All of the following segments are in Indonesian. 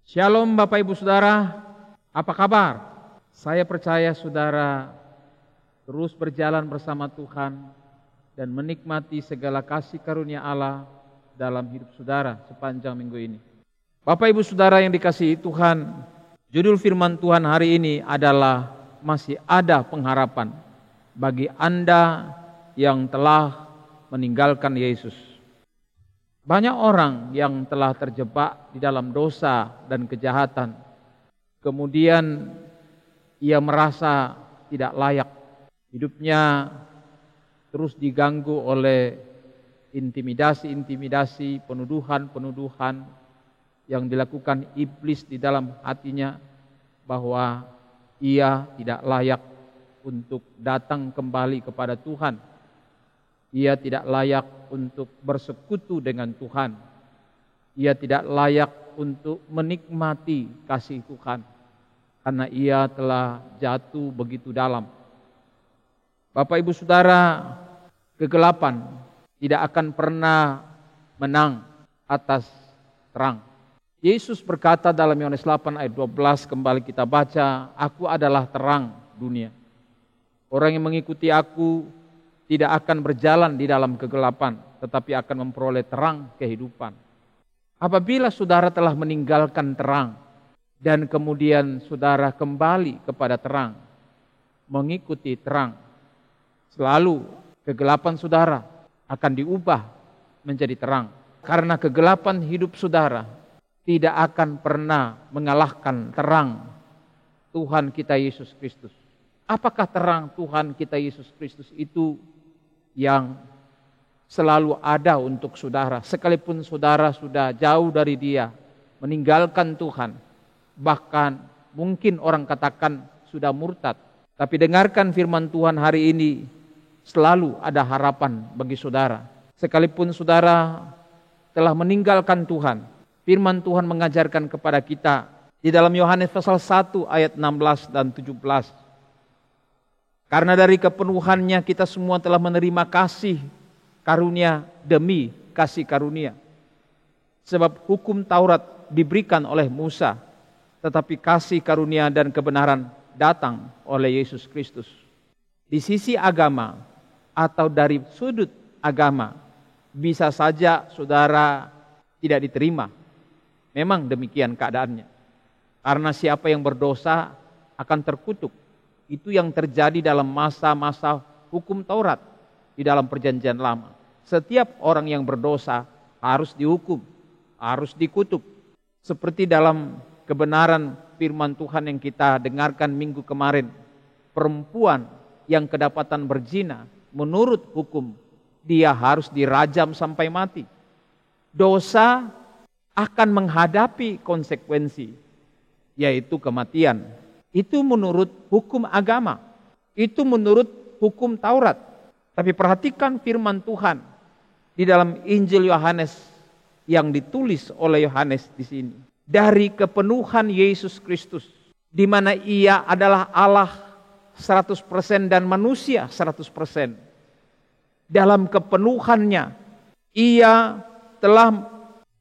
Shalom Bapak Ibu Saudara, apa kabar? Saya percaya saudara terus berjalan bersama Tuhan dan menikmati segala kasih karunia Allah dalam hidup saudara sepanjang minggu ini. Bapak Ibu Saudara yang dikasihi Tuhan, judul firman Tuhan hari ini adalah masih ada pengharapan bagi Anda yang telah meninggalkan Yesus. Banyak orang yang telah terjebak di dalam dosa dan kejahatan. Kemudian ia merasa tidak layak. Hidupnya terus diganggu oleh intimidasi-intimidasi, penuduhan-penuduhan yang dilakukan iblis di dalam hatinya bahwa ia tidak layak untuk datang kembali kepada Tuhan. Ia tidak layak untuk bersekutu dengan Tuhan. Ia tidak layak untuk menikmati kasih Tuhan karena ia telah jatuh begitu dalam. Bapak Ibu Saudara, kegelapan tidak akan pernah menang atas terang. Yesus berkata dalam Yohanes 8 ayat 12, kembali kita baca, "Aku adalah terang dunia. Orang yang mengikuti aku tidak akan berjalan di dalam kegelapan, tetapi akan memperoleh terang kehidupan." Apabila saudara telah meninggalkan terang, dan kemudian saudara kembali kepada terang, mengikuti terang, selalu kegelapan saudara akan diubah menjadi terang. Karena kegelapan hidup saudara tidak akan pernah mengalahkan terang Tuhan kita Yesus Kristus. Apakah terang Tuhan kita Yesus Kristus itu yang selalu ada untuk saudara, sekalipun saudara sudah jauh dari Dia, meninggalkan Tuhan, bahkan mungkin orang katakan sudah murtad. Tapi dengarkan firman Tuhan hari ini, selalu ada harapan bagi saudara. Sekalipun saudara telah meninggalkan Tuhan, firman Tuhan mengajarkan kepada kita di dalam Yohanes pasal 1 ayat 16 dan 17. Karena dari kepenuhannya kita semua telah menerima kasih karunia demi kasih karunia. Sebab hukum Taurat diberikan oleh Musa, tetapi kasih karunia dan kebenaran datang oleh Yesus Kristus. Di sisi agama atau dari sudut agama, bisa saja saudara tidak diterima. Memang demikian keadaannya. Karena siapa yang berdosa akan terkutuk. Itu yang terjadi dalam masa-masa hukum Taurat di dalam perjanjian lama. Setiap orang yang berdosa harus dihukum, harus dikutuk. Seperti dalam kebenaran firman Tuhan yang kita dengarkan minggu kemarin. Perempuan yang kedapatan berzina, menurut hukum, dia harus dirajam sampai mati. Dosa akan menghadapi konsekuensi, yaitu kematian. Itu menurut hukum agama. Itu menurut hukum Taurat. Tapi perhatikan firman Tuhan di dalam Injil Yohanes yang ditulis oleh Yohanes di sini. Dari kepenuhan Yesus Kristus, di mana Ia adalah Allah 100% dan manusia 100%. Dalam kepenuhannya, Ia telah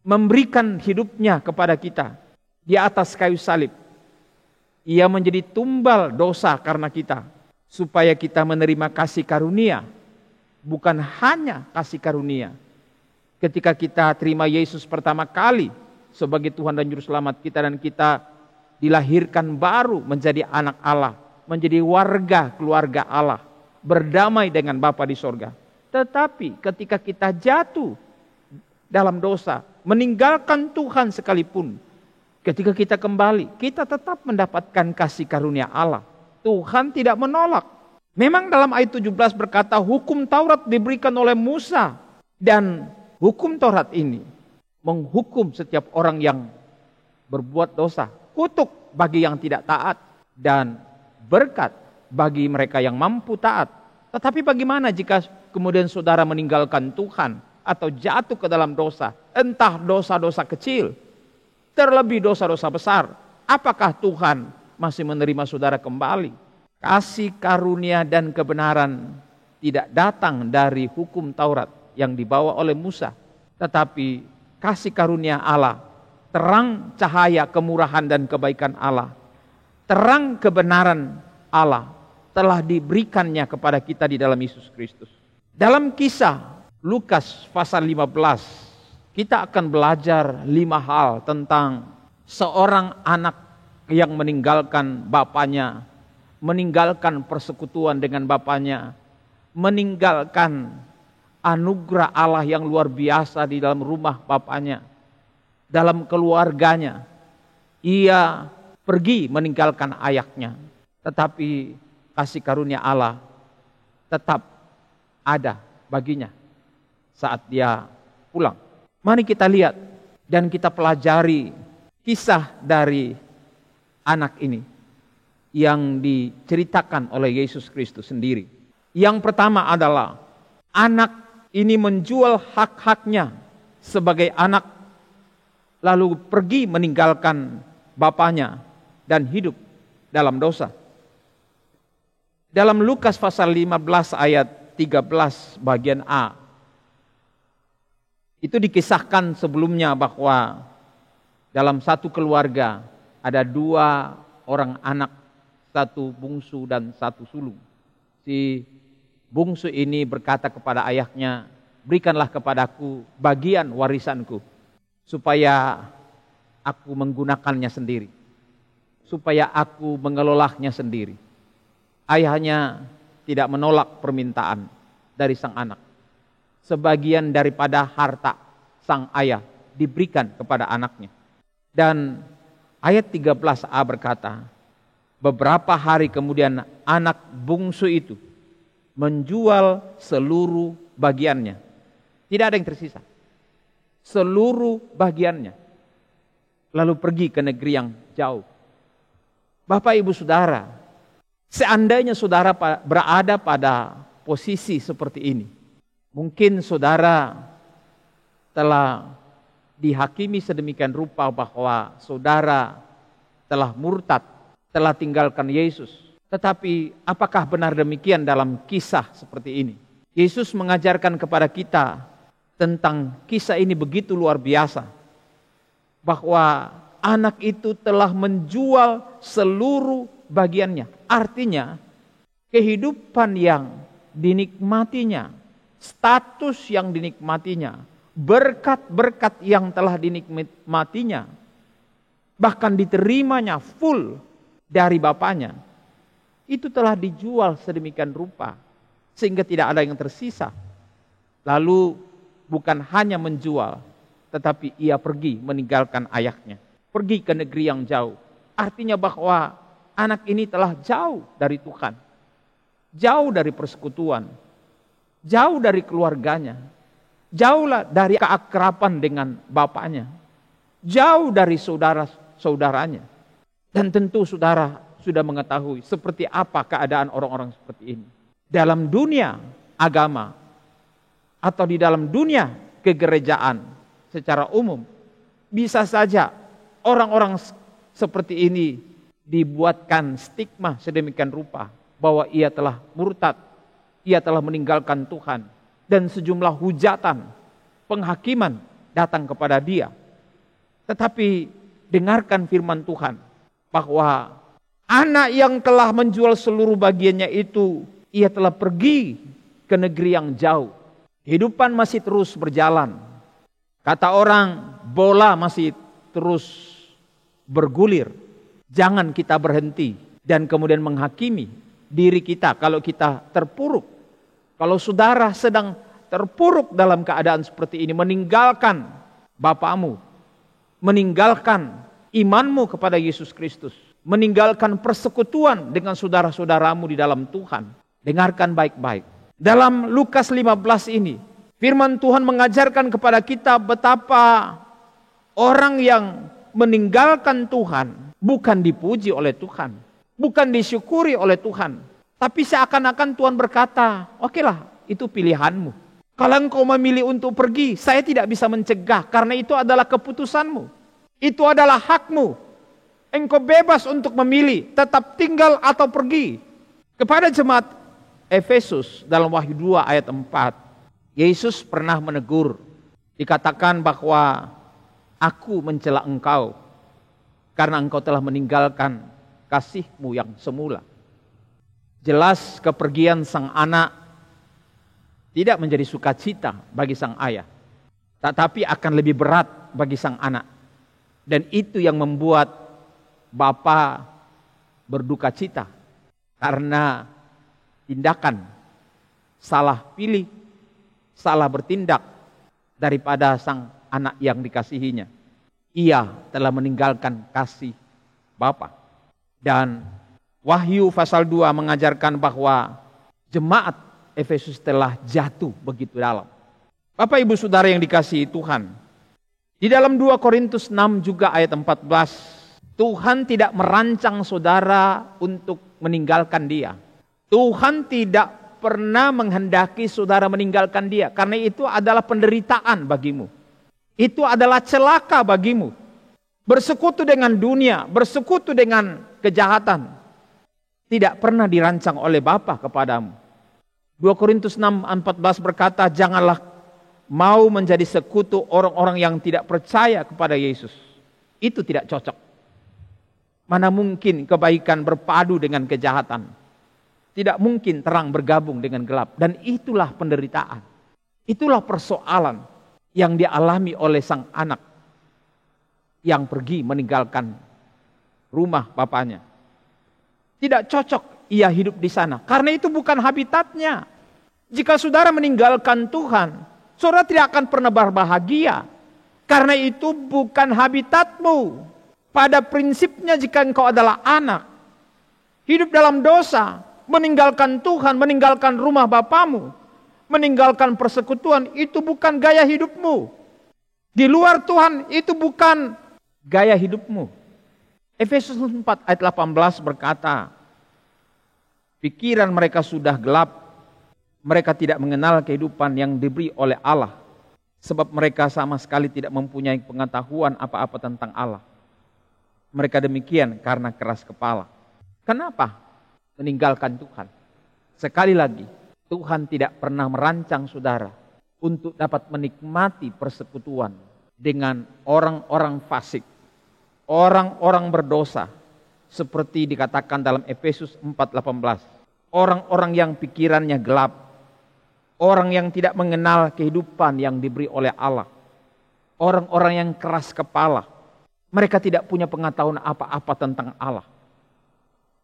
memberikan hidupnya kepada kita di atas kayu salib. Ia menjadi tumbal dosa karena kita, supaya kita menerima kasih karunia. Bukan hanya kasih karunia. Ketika kita terima Yesus pertama kali sebagai Tuhan dan Juru Selamat kita, dan kita dilahirkan baru menjadi anak Allah, menjadi warga keluarga Allah, berdamai dengan Bapa di sorga. Tetapi ketika kita jatuh dalam dosa, meninggalkan Tuhan sekalipun, ketika kita kembali, kita tetap mendapatkan kasih karunia Allah. Tuhan tidak menolak. Memang dalam ayat 17 berkata, hukum Taurat diberikan oleh Musa. Dan hukum Taurat ini menghukum setiap orang yang berbuat dosa. Kutuk bagi yang tidak taat. Dan berkat bagi mereka yang mampu taat. Tetapi bagaimana jika kemudian saudara meninggalkan Tuhan atau jatuh ke dalam dosa? Entah dosa-dosa kecil, terlebih dosa-dosa besar. Apakah Tuhan masih menerima saudara kembali? Kasih karunia dan kebenaran tidak datang dari hukum Taurat yang dibawa oleh Musa, tetapi kasih karunia Allah terang cahaya kemurahan dan kebaikan Allah, terang kebenaran Allah telah diberikannya kepada kita di dalam Yesus Kristus. Dalam kisah Lukas pasal 15, kita akan belajar 5 hal tentang seorang anak yang meninggalkan bapaknya, meninggalkan persekutuan dengan bapaknya, meninggalkan anugerah Allah yang luar biasa di dalam rumah bapaknya, dalam keluarganya. Ia pergi meninggalkan ayahnya, tetapi kasih karunia Allah tetap ada baginya saat dia pulang. Mari kita lihat dan kita pelajari kisah dari anak ini yang diceritakan oleh Yesus Kristus sendiri. Yang pertama adalah anak ini menjual hak-haknya sebagai anak, lalu pergi meninggalkan bapaknya dan hidup dalam dosa. Dalam Lukas pasal 15 ayat 13 bagian A, itu dikisahkan sebelumnya bahwa dalam satu keluarga ada 2 orang anak, 1 bungsu dan 1 sulung. Si bungsu ini berkata kepada ayahnya, "Berikanlah kepadaku bagian warisanku, supaya aku menggunakannya sendiri, supaya aku mengelolanya sendiri." Ayahnya tidak menolak permintaan dari sang anak. Sebagian daripada harta sang ayah diberikan kepada anaknya. Dan ayat 13a berkata, beberapa hari kemudian anak bungsu itu menjual seluruh bagiannya. Tidak ada yang tersisa. Seluruh bagiannya. Lalu pergi ke negeri yang jauh. Bapak, Ibu, Saudara, seandainya saudara berada pada posisi seperti ini, mungkin saudara telah dihakimi sedemikian rupa bahwa saudara telah murtad, telah tinggalkan Yesus. Tetapi apakah benar demikian dalam kisah seperti ini? Yesus mengajarkan kepada kita tentang kisah ini begitu luar biasa, bahwa anak itu telah menjual seluruh bagiannya. Artinya kehidupan yang dinikmatinya, status yang dinikmatinya, berkat-berkat yang telah dinikmatinya, bahkan diterimanya full dari bapaknya, itu telah dijual sedemikian rupa sehingga tidak ada yang tersisa. Lalu bukan hanya menjual, tetapi ia pergi meninggalkan ayahnya, pergi ke negeri yang jauh. Artinya bahwa anak ini telah jauh dari Tuhan, jauh dari persekutuan, jauh dari keluarganya, jauh dari keakraban dengan bapaknya, jauh dari saudara-saudaranya. Dan tentu saudara sudah mengetahui seperti apa keadaan orang-orang seperti ini. Dalam dunia agama atau di dalam dunia kegerejaan secara umum, bisa saja orang-orang seperti ini dibuatkan stigma sedemikian rupa bahwa ia telah murtad, ia telah meninggalkan Tuhan, dan sejumlah hujatan, penghakiman datang kepada dia. Tetapi dengarkan firman Tuhan bahwa anak yang telah menjual seluruh bagiannya itu, ia telah pergi ke negeri yang jauh. Kehidupan masih terus berjalan. Kata orang, bola masih terus bergulir. Jangan kita berhenti dan kemudian menghakimi diri kita kalau kita terpuruk. Kalau saudara sedang terpuruk dalam keadaan seperti ini, meninggalkan bapakmu, meninggalkan imanmu kepada Yesus Kristus, meninggalkan persekutuan dengan saudara-saudaramu di dalam Tuhan. Dengarkan baik-baik. Dalam Lukas 15 ini, firman Tuhan mengajarkan kepada kita betapa orang yang meninggalkan Tuhan bukan dipuji oleh Tuhan, bukan disyukuri oleh Tuhan, tapi seakan-akan Tuhan berkata, okelah, itu pilihanmu. Kalau engkau memilih untuk pergi, saya tidak bisa mencegah, karena itu adalah keputusanmu. Itu adalah hakmu. Engkau bebas untuk memilih, tetap tinggal atau pergi. Kepada jemaat Efesus dalam Wahyu 2 ayat 4, Yesus pernah menegur. Dikatakan bahwa Aku mencela engkau karena engkau telah meninggalkan kasih-Mu yang semula. Jelas kepergian sang anak tidak menjadi sukacita bagi sang ayah, tetapi akan lebih berat bagi sang anak. Dan itu yang membuat bapa berduka cita karena tindakan salah pilih, salah bertindak daripada sang anak yang dikasihinya. Ia telah meninggalkan kasih bapa. Dan Wahyu pasal 2 mengajarkan bahwa jemaat Efesus telah jatuh begitu dalam. Bapak ibu saudara yang dikasihi Tuhan, di dalam 2 Korintus 6 juga ayat 14, Tuhan tidak merancang saudara untuk meninggalkan Dia. Tuhan tidak pernah menghendaki saudara meninggalkan Dia, karena itu adalah penderitaan bagimu. Itu adalah celaka bagimu. Bersekutu dengan dunia, bersekutu dengan kejahatan, tidak pernah dirancang oleh Bapa kepadamu. 2 Korintus 6:14 berkata, janganlah mau menjadi sekutu orang-orang yang tidak percaya kepada Yesus. Itu tidak cocok. Mana mungkin kebaikan berpadu dengan kejahatan. Tidak mungkin terang bergabung dengan gelap. Dan itulah penderitaan. Itulah persoalan yang dialami oleh sang anak yang pergi meninggalkan rumah bapaknya. Tidak cocok ia hidup di sana. Karena itu bukan habitatnya. Jika saudara meninggalkan Tuhan, saudara tidak akan pernah berbahagia. Karena itu bukan habitatmu. Pada prinsipnya jika engkau adalah anak, hidup dalam dosa, meninggalkan Tuhan, meninggalkan rumah bapamu, meninggalkan persekutuan, itu bukan gaya hidupmu. Di luar Tuhan, itu bukan gaya hidupmu. Efesus 4 ayat 18 berkata, pikiran mereka sudah gelap, mereka tidak mengenal kehidupan yang diberi oleh Allah, sebab mereka sama sekali tidak mempunyai pengetahuan apa-apa tentang Allah. Mereka demikian karena keras kepala. Kenapa meninggalkan Tuhan? Sekali lagi, Tuhan tidak pernah merancang saudara untuk dapat menikmati persekutuan dengan orang-orang fasik, orang-orang berdosa, seperti dikatakan dalam Efesus 4:18. Orang-orang yang pikirannya gelap, orang yang tidak mengenal kehidupan yang diberi oleh Allah, orang-orang yang keras kepala. Mereka tidak punya pengetahuan apa-apa tentang Allah.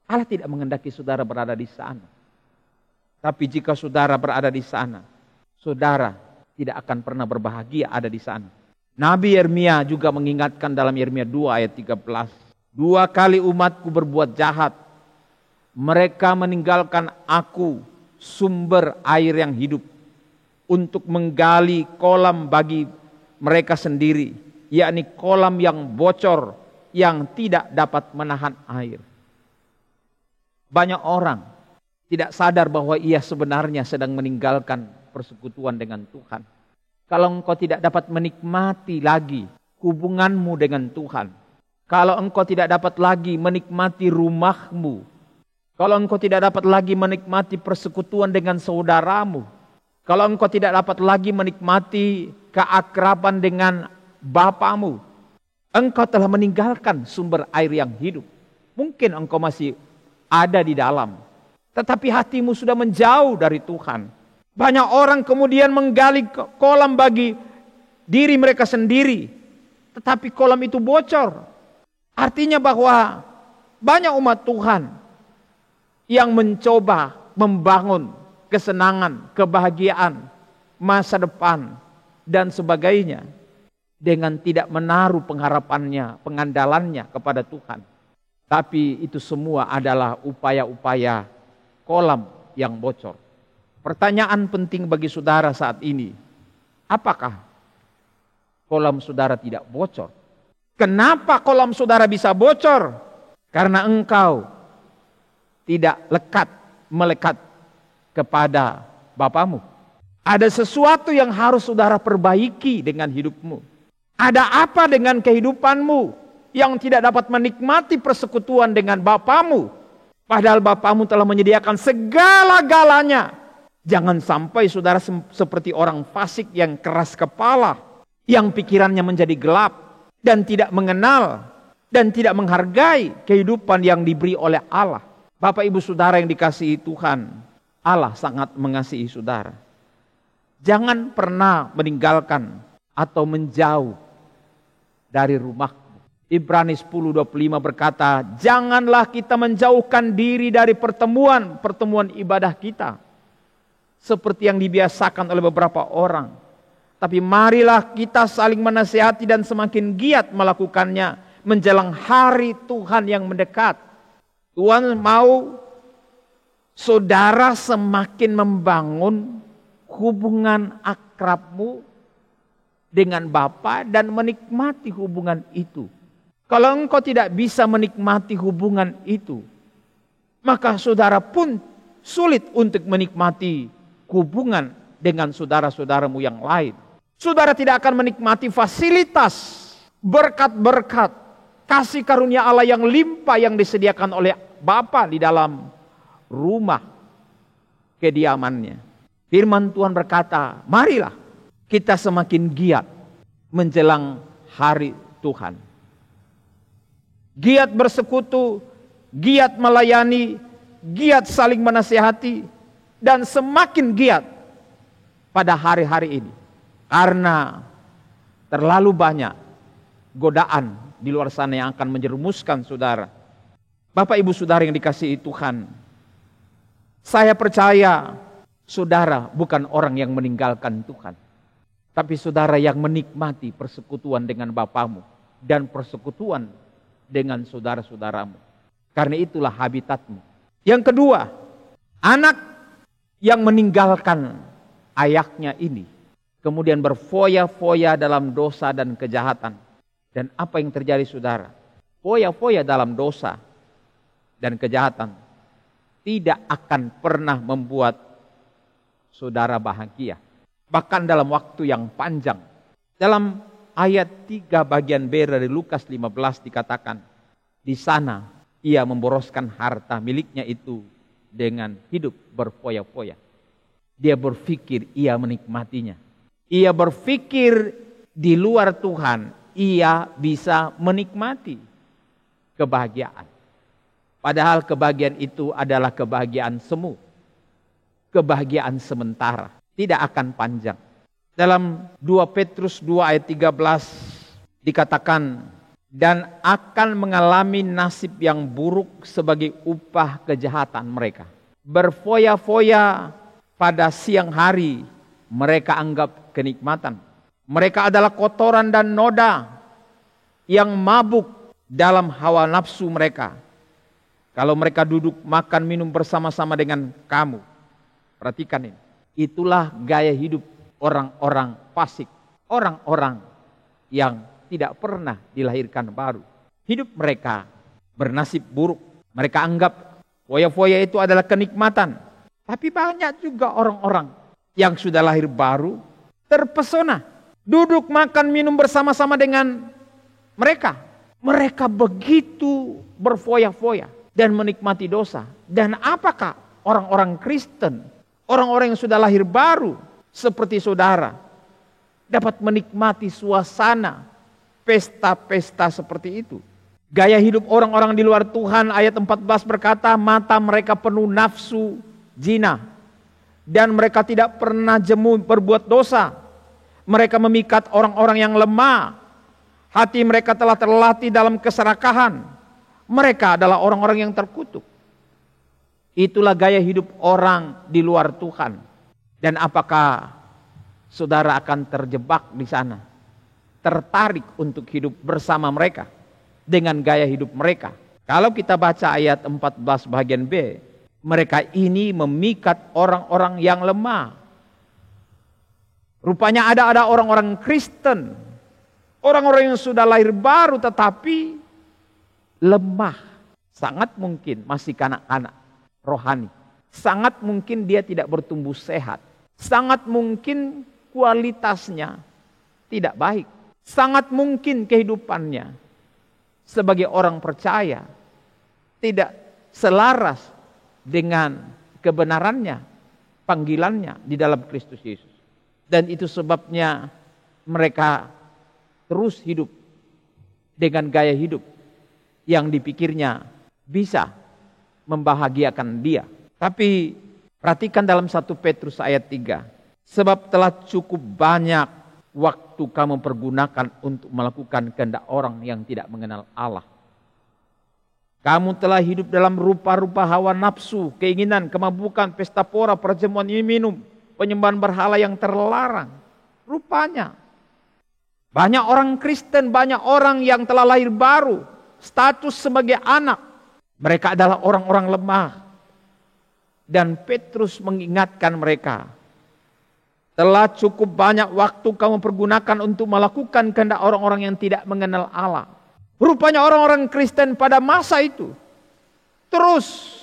Allah tidak menghendaki saudara berada di sana. Tapi jika saudara berada di sana, saudara tidak akan pernah berbahagia ada di sana. Nabi Yeremia juga mengingatkan dalam Yeremia 2 ayat 13. 2 kali umatku berbuat jahat. Mereka meninggalkan aku, sumber air yang hidup, untuk menggali kolam bagi mereka sendiri, yakni kolam yang bocor, yang tidak dapat menahan air. Banyak orang tidak sadar bahwa ia sebenarnya sedang meninggalkan persekutuan dengan Tuhan. Kalau engkau tidak dapat menikmati lagi hubunganmu dengan Tuhan, kalau engkau tidak dapat lagi menikmati rumahmu, kalau engkau tidak dapat lagi menikmati persekutuan dengan saudaramu, kalau engkau tidak dapat lagi menikmati keakraban dengan bapamu, engkau telah meninggalkan sumber air yang hidup. Mungkin engkau masih ada di dalam, tetapi hatimu sudah menjauh dari Tuhan. Banyak orang kemudian menggali kolam bagi diri mereka sendiri, tetapi kolam itu bocor. Artinya bahwa banyak umat Tuhan yang mencoba membangun kesenangan, kebahagiaan, masa depan, dan sebagainya dengan tidak menaruh pengharapannya, pengandalannya kepada Tuhan. Tapi itu semua adalah upaya-upaya kolam yang bocor. Pertanyaan penting bagi saudara saat ini, apakah kolam saudara tidak bocor? Kenapa kolam saudara bisa bocor? Karena engkau tidak melekat kepada bapamu. Ada sesuatu yang harus saudara perbaiki dengan hidupmu. Ada apa dengan kehidupanmu yang tidak dapat menikmati persekutuan dengan bapamu? Padahal bapamu telah menyediakan segala-galanya. Jangan sampai saudara seperti orang fasik yang keras kepala, yang pikirannya menjadi gelap, dan tidak mengenal dan tidak menghargai kehidupan yang diberi oleh Allah. Bapak Ibu Saudara yang dikasihi Tuhan, Allah sangat mengasihi saudara. Jangan pernah meninggalkan atau menjauh dari rumahmu. Ibrani 10:25 berkata, janganlah kita menjauhkan diri dari pertemuan ibadah kita, seperti yang dibiasakan oleh beberapa orang. Tapi marilah kita saling menasihati dan semakin giat melakukannya menjelang hari Tuhan yang mendekat. Tuhan mau saudara semakin membangun hubungan akrabmu dengan Bapa dan menikmati hubungan itu. Kalau engkau tidak bisa menikmati hubungan itu, maka saudara pun sulit untuk menikmati hubungan dengan saudara-saudaramu yang lain. Saudara tidak akan menikmati fasilitas, berkat-berkat, kasih karunia Allah yang limpah yang disediakan oleh Bapa di dalam rumah kediamannya. Firman Tuhan berkata, marilah kita semakin giat menjelang hari Tuhan. Giat bersekutu, giat melayani, giat saling menasihati, dan semakin giat pada hari-hari ini. Karena terlalu banyak godaan di luar sana yang akan menjerumuskan saudara. Bapak Ibu Saudara yang dikasihi Tuhan, saya percaya saudara bukan orang yang meninggalkan Tuhan, tapi saudara yang menikmati persekutuan dengan Bapamu dan persekutuan dengan saudara-saudaramu. Karena itulah habitatmu. Yang kedua, anak yang meninggalkan ayahnya ini kemudian berfoya-foya dalam dosa dan kejahatan. Dan apa yang terjadi saudara? Foya-foya dalam dosa dan kejahatan tidak akan pernah membuat saudara bahagia. Bahkan dalam waktu yang panjang. Dalam ayat 3 bagian B dari Lukas 15 dikatakan, di sana ia memboroskan harta miliknya itu dengan hidup berfoya-foya. Dia berpikir ia menikmatinya. Ia berpikir di luar Tuhan ia bisa menikmati kebahagiaan. Padahal kebahagiaan itu adalah kebahagiaan semu. Kebahagiaan sementara. Tidak akan panjang. Dalam 2 Petrus 2 ayat 13 dikatakan, dan akan mengalami nasib yang buruk sebagai upah kejahatan mereka. Berfoya-foya pada siang hari mereka anggap kenikmatan. Mereka adalah kotoran dan noda yang mabuk dalam hawa nafsu mereka. Kalau mereka duduk makan minum bersama-sama dengan kamu. Perhatikan ini. Itulah gaya hidup orang-orang fasik. Orang-orang yang tidak pernah dilahirkan baru. Hidup mereka bernasib buruk. Mereka anggap foya-foya itu adalah kenikmatan. Tapi banyak juga orang-orang yang sudah lahir baru terpesona. Duduk makan minum bersama-sama dengan mereka. Mereka begitu berfoya-foya dan menikmati dosa. Dan apakah orang-orang Kristen, orang-orang yang sudah lahir baru seperti saudara dapat menikmati suasana pesta-pesta seperti itu? Gaya hidup orang-orang di luar Tuhan, ayat 14 berkata, mata mereka penuh nafsu zina dan mereka tidak pernah jemu berbuat dosa. Mereka memikat orang-orang yang lemah. Hati mereka telah terlatih dalam keserakahan. Mereka adalah orang-orang yang terkutuk. Itulah gaya hidup orang di luar Tuhan. Dan apakah saudara akan terjebak di sana? Tertarik untuk hidup bersama mereka dengan gaya hidup mereka? Kalau kita baca ayat 14 bagian B, mereka ini memikat orang-orang yang lemah. Rupanya ada orang-orang Kristen, orang-orang yang sudah lahir baru tetapi lemah. Sangat mungkin masih kanak-kanak rohani. Sangat mungkin dia tidak bertumbuh sehat. Sangat mungkin kualitasnya tidak baik. Sangat mungkin kehidupannya sebagai orang percaya tidak selaras dengan kebenarannya, panggilannya di dalam Kristus Yesus. Dan itu sebabnya mereka terus hidup dengan gaya hidup yang dipikirnya bisa membahagiakan dia. Tapi perhatikan dalam 1 Petrus ayat 3. Sebab telah cukup banyak waktu kamu pergunakan untuk melakukan kehendak orang yang tidak mengenal Allah. Kamu telah hidup dalam rupa-rupa hawa nafsu, keinginan, kemabukan, pesta pora, perjamuan minum, penyembahan berhala yang terlarang. Rupanya banyak orang Kristen, banyak orang yang telah lahir baru, status sebagai anak. Mereka adalah orang-orang lemah. Dan Petrus mengingatkan mereka, telah cukup banyak waktu kamu pergunakan untuk melakukan kehendak orang-orang yang tidak mengenal Allah. Rupanya orang-orang Kristen pada masa itu terus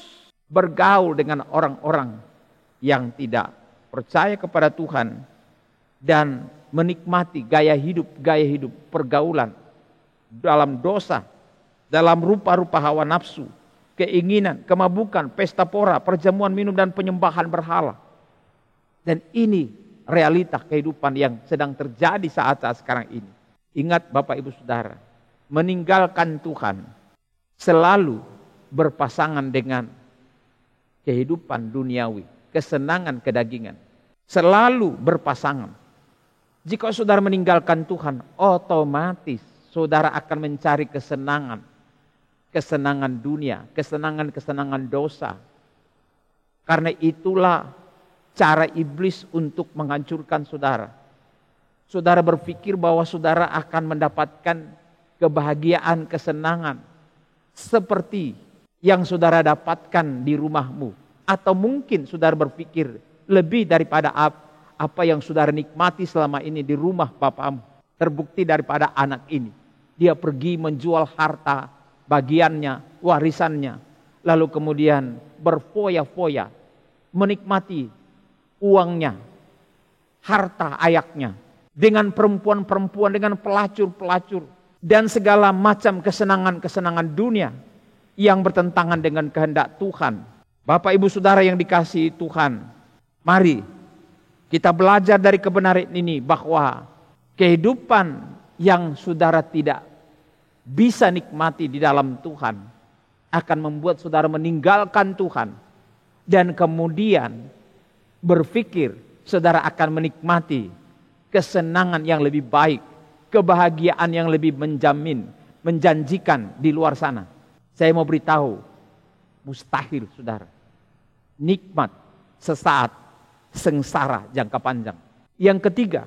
bergaul dengan orang-orang yang tidak percaya kepada Tuhan dan menikmati gaya hidup pergaulan dalam dosa, dalam rupa-rupa hawa nafsu, keinginan, kemabukan, pesta pora, perjamuan minum dan penyembahan berhala. Dan ini realita kehidupan yang sedang terjadi saat-saat sekarang ini. Ingat Bapak Ibu Saudara, meninggalkan Tuhan selalu berpasangan dengan kehidupan duniawi, kesenangan kedagingan. Selalu berpasangan. Jika saudara meninggalkan Tuhan, otomatis saudara akan mencari kesenangan. Kesenangan dunia, kesenangan dosa. Karena itulah cara iblis untuk menghancurkan saudara. Saudara berpikir bahwa saudara akan mendapatkan kebahagiaan, kesenangan seperti yang saudara dapatkan di rumahmu. Atau mungkin saudara berpikir lebih daripada apa yang saudara nikmati selama ini di rumah bapamu. Terbukti daripada anak ini. Dia pergi menjual harta bagiannya, warisannya. Lalu kemudian berfoya-foya menikmati uangnya, harta ayahnya. Dengan perempuan-perempuan, dengan pelacur-pelacur. Dan segala macam kesenangan-kesenangan dunia yang bertentangan dengan kehendak Tuhan. Bapak Ibu Saudara yang dikasihi Tuhan, mari kita belajar dari kebenaran ini bahwa kehidupan yang saudara tidak bisa nikmati di dalam Tuhan akan membuat saudara meninggalkan Tuhan dan kemudian berpikir saudara akan menikmati kesenangan yang lebih baik, kebahagiaan yang lebih menjanjikan di luar sana. Saya mau beritahu, mustahil saudara. Nikmat sesaat, sengsara jangka panjang. Yang ketiga,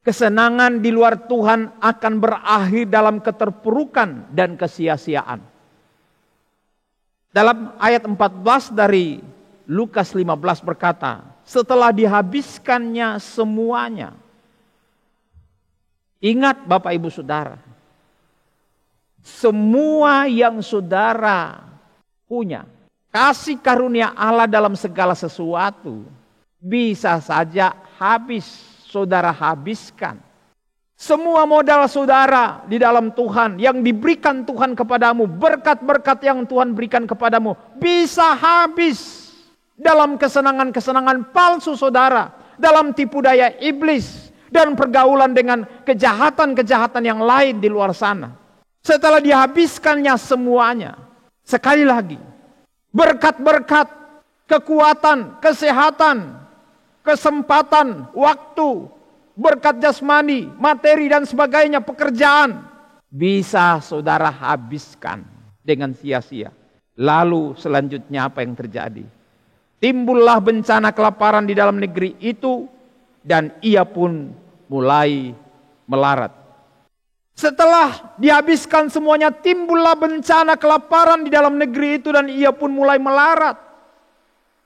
kesenangan di luar Tuhan akan berakhir dalam keterpurukan dan kesia-siaan. Dalam ayat 14 dari Lukas 15 berkata, setelah dihabiskannya semuanya. Ingat Bapak Ibu Saudara, semua yang saudara punya, kasih karunia Allah dalam segala sesuatu, bisa saja habis, saudara habiskan. Semua modal saudara di dalam Tuhan yang diberikan Tuhan kepadamu, berkat-berkat yang Tuhan berikan kepadamu, bisa habis dalam kesenangan-kesenangan palsu saudara, dalam tipu daya iblis, dan pergaulan dengan kejahatan-kejahatan yang lain di luar sana. Setelah dihabiskannya semuanya, sekali lagi, berkat-berkat, kekuatan, kesehatan, kesempatan, waktu, berkat jasmani, materi dan sebagainya, pekerjaan, bisa saudara habiskan dengan sia-sia. Lalu selanjutnya apa yang terjadi? Timbullah bencana kelaparan di dalam negeri itu, dan ia pun mulai melarat. Setelah dihabiskan semuanya, timbullah bencana kelaparan di dalam negeri itu, dan ia pun mulai melarat.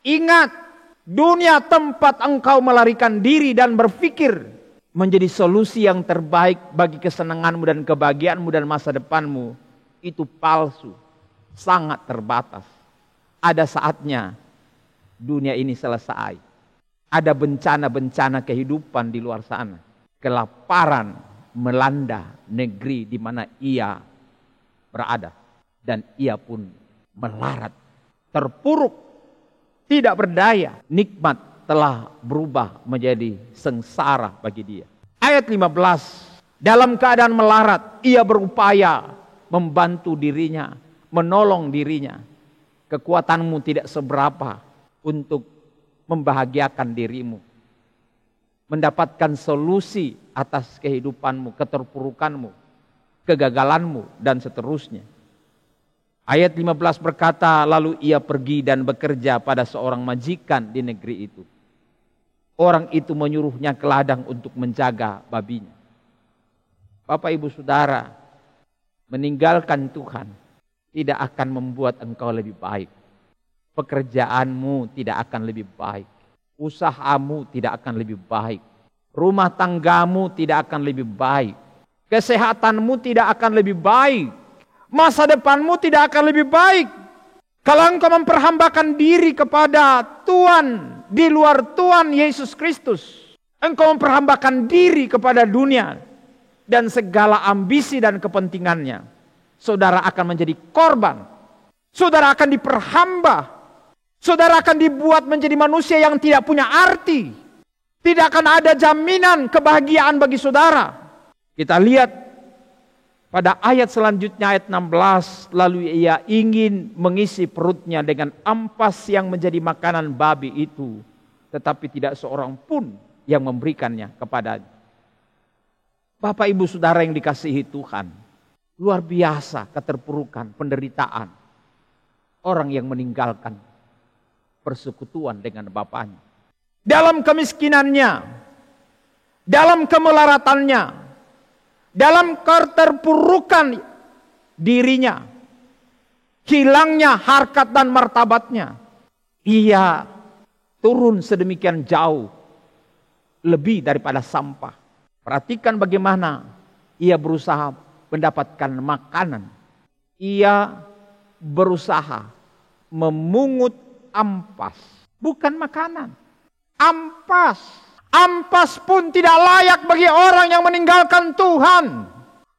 Ingat, dunia tempat engkau melarikan diri dan berpikir menjadi solusi yang terbaik bagi kesenanganmu dan kebahagiaanmu dan masa depanmu, itu palsu, sangat terbatas. Ada saatnya dunia ini selesai. Ada bencana-bencana kehidupan di luar sana. Kelaparan melanda negeri di mana ia berada. Dan ia pun melarat, terpuruk, tidak berdaya. Nikmat telah berubah menjadi sengsara bagi dia. Ayat 15 Dalam keadaan melarat, ia berupaya membantu dirinya, menolong dirinya. Kekuatanmu tidak seberapa untuk membahagiakan dirimu, mendapatkan solusi atas kehidupanmu, keterpurukanmu, kegagalanmu, dan seterusnya. Ayat 15 berkata, lalu ia pergi dan bekerja pada seorang majikan di negeri itu. Orang itu menyuruhnya ke ladang untuk menjaga babinya. Bapak ibu saudara, meninggalkan Tuhan tidak akan membuat engkau lebih baik. Pekerjaanmu tidak akan lebih baik. Usahamu tidak akan lebih baik. Rumah tanggamu tidak akan lebih baik. Kesehatanmu tidak akan lebih baik. Masa depanmu tidak akan lebih baik. Kalau engkau memperhambakan diri kepada Tuhan di luar Tuhan Yesus Kristus, engkau memperhambakan diri kepada dunia dan segala ambisi dan kepentingannya, saudara akan menjadi korban. Saudara akan diperhamba. Saudara akan dibuat menjadi manusia yang tidak punya arti. Tidak akan ada jaminan kebahagiaan bagi saudara. Kita lihat pada ayat selanjutnya, ayat 16, lalu ia ingin mengisi perutnya dengan ampas yang menjadi makanan babi itu, tetapi tidak seorang pun yang memberikannya kepadanya. Bapak ibu saudara yang dikasihi Tuhan, luar biasa keterpurukan, penderitaan orang yang meninggalkan persekutuan dengan bapaknya. Dalam kemiskinannya, dalam kemelaratannya, dalam keterpurukan dirinya, hilangnya harkat dan martabatnya, ia turun sedemikian jauh, lebih daripada sampah. Perhatikan bagaimana ia berusaha mendapatkan makanan. Ia berusaha memungut ampas, bukan makanan, ampas. Ampas pun tidak layak bagi orang yang meninggalkan Tuhan.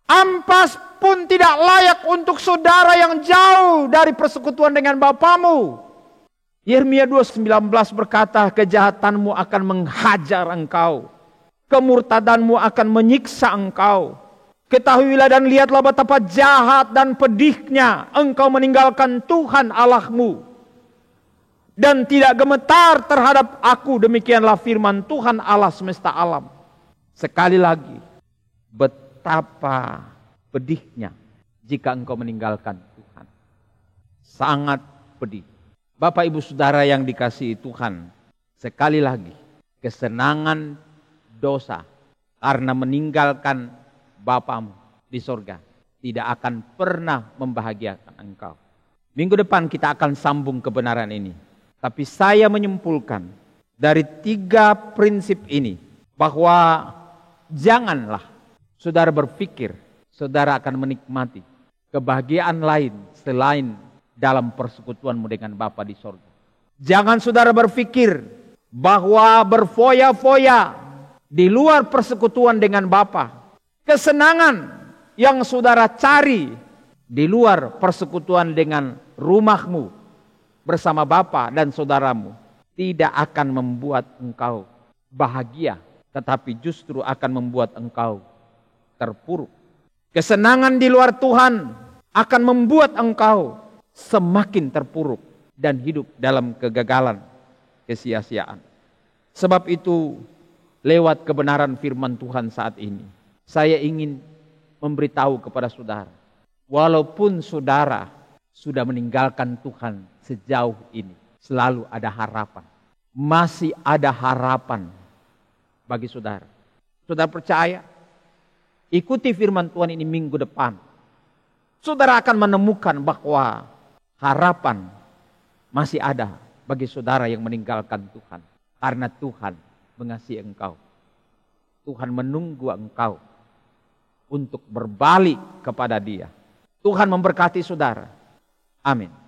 Ampas pun tidak layak untuk saudara yang jauh dari persekutuan dengan Bapamu. Yeremia 2:19 berkata, kejahatanmu akan menghajar engkau, kemurtadanmu akan menyiksa engkau. Ketahuilah dan lihatlah betapa jahat dan pedihnya engkau meninggalkan Tuhan Allahmu dan tidak gemetar terhadap aku. Demikianlah firman Tuhan Allah semesta alam. Sekali lagi, betapa pedihnya jika engkau meninggalkan Tuhan. Sangat pedih. Bapak ibu saudara yang dikasihi Tuhan, sekali lagi, kesenangan dosa karena meninggalkan Bapamu di sorga tidak akan pernah membahagiakan engkau. Minggu depan kita akan sambung kebenaran ini. Tapi saya menyimpulkan dari 3 prinsip ini bahwa janganlah saudara berpikir saudara akan menikmati kebahagiaan lain selain dalam persekutuanmu dengan Bapa di sorga. Jangan saudara berpikir bahwa berfoya-foya di luar persekutuan dengan Bapa, kesenangan yang saudara cari di luar persekutuan dengan rumahmu bersama Bapa dan saudaramu tidak akan membuat engkau bahagia, tetapi justru akan membuat engkau terpuruk. Kesenangan di luar Tuhan akan membuat engkau semakin terpuruk dan hidup dalam kegagalan, kesia-siaan. Sebab itu, lewat kebenaran firman Tuhan saat ini, saya ingin memberitahu kepada saudara, walaupun saudara sudah meninggalkan Tuhan sejauh ini, selalu ada harapan. Masih ada harapan bagi saudara. Saudara percaya? Ikuti firman Tuhan ini minggu depan. Saudara akan menemukan bahwa harapan masih ada bagi saudara yang meninggalkan Tuhan. Karena Tuhan mengasihi engkau. Tuhan menunggu engkau untuk berbalik kepada Dia. Tuhan memberkati saudara. Amin.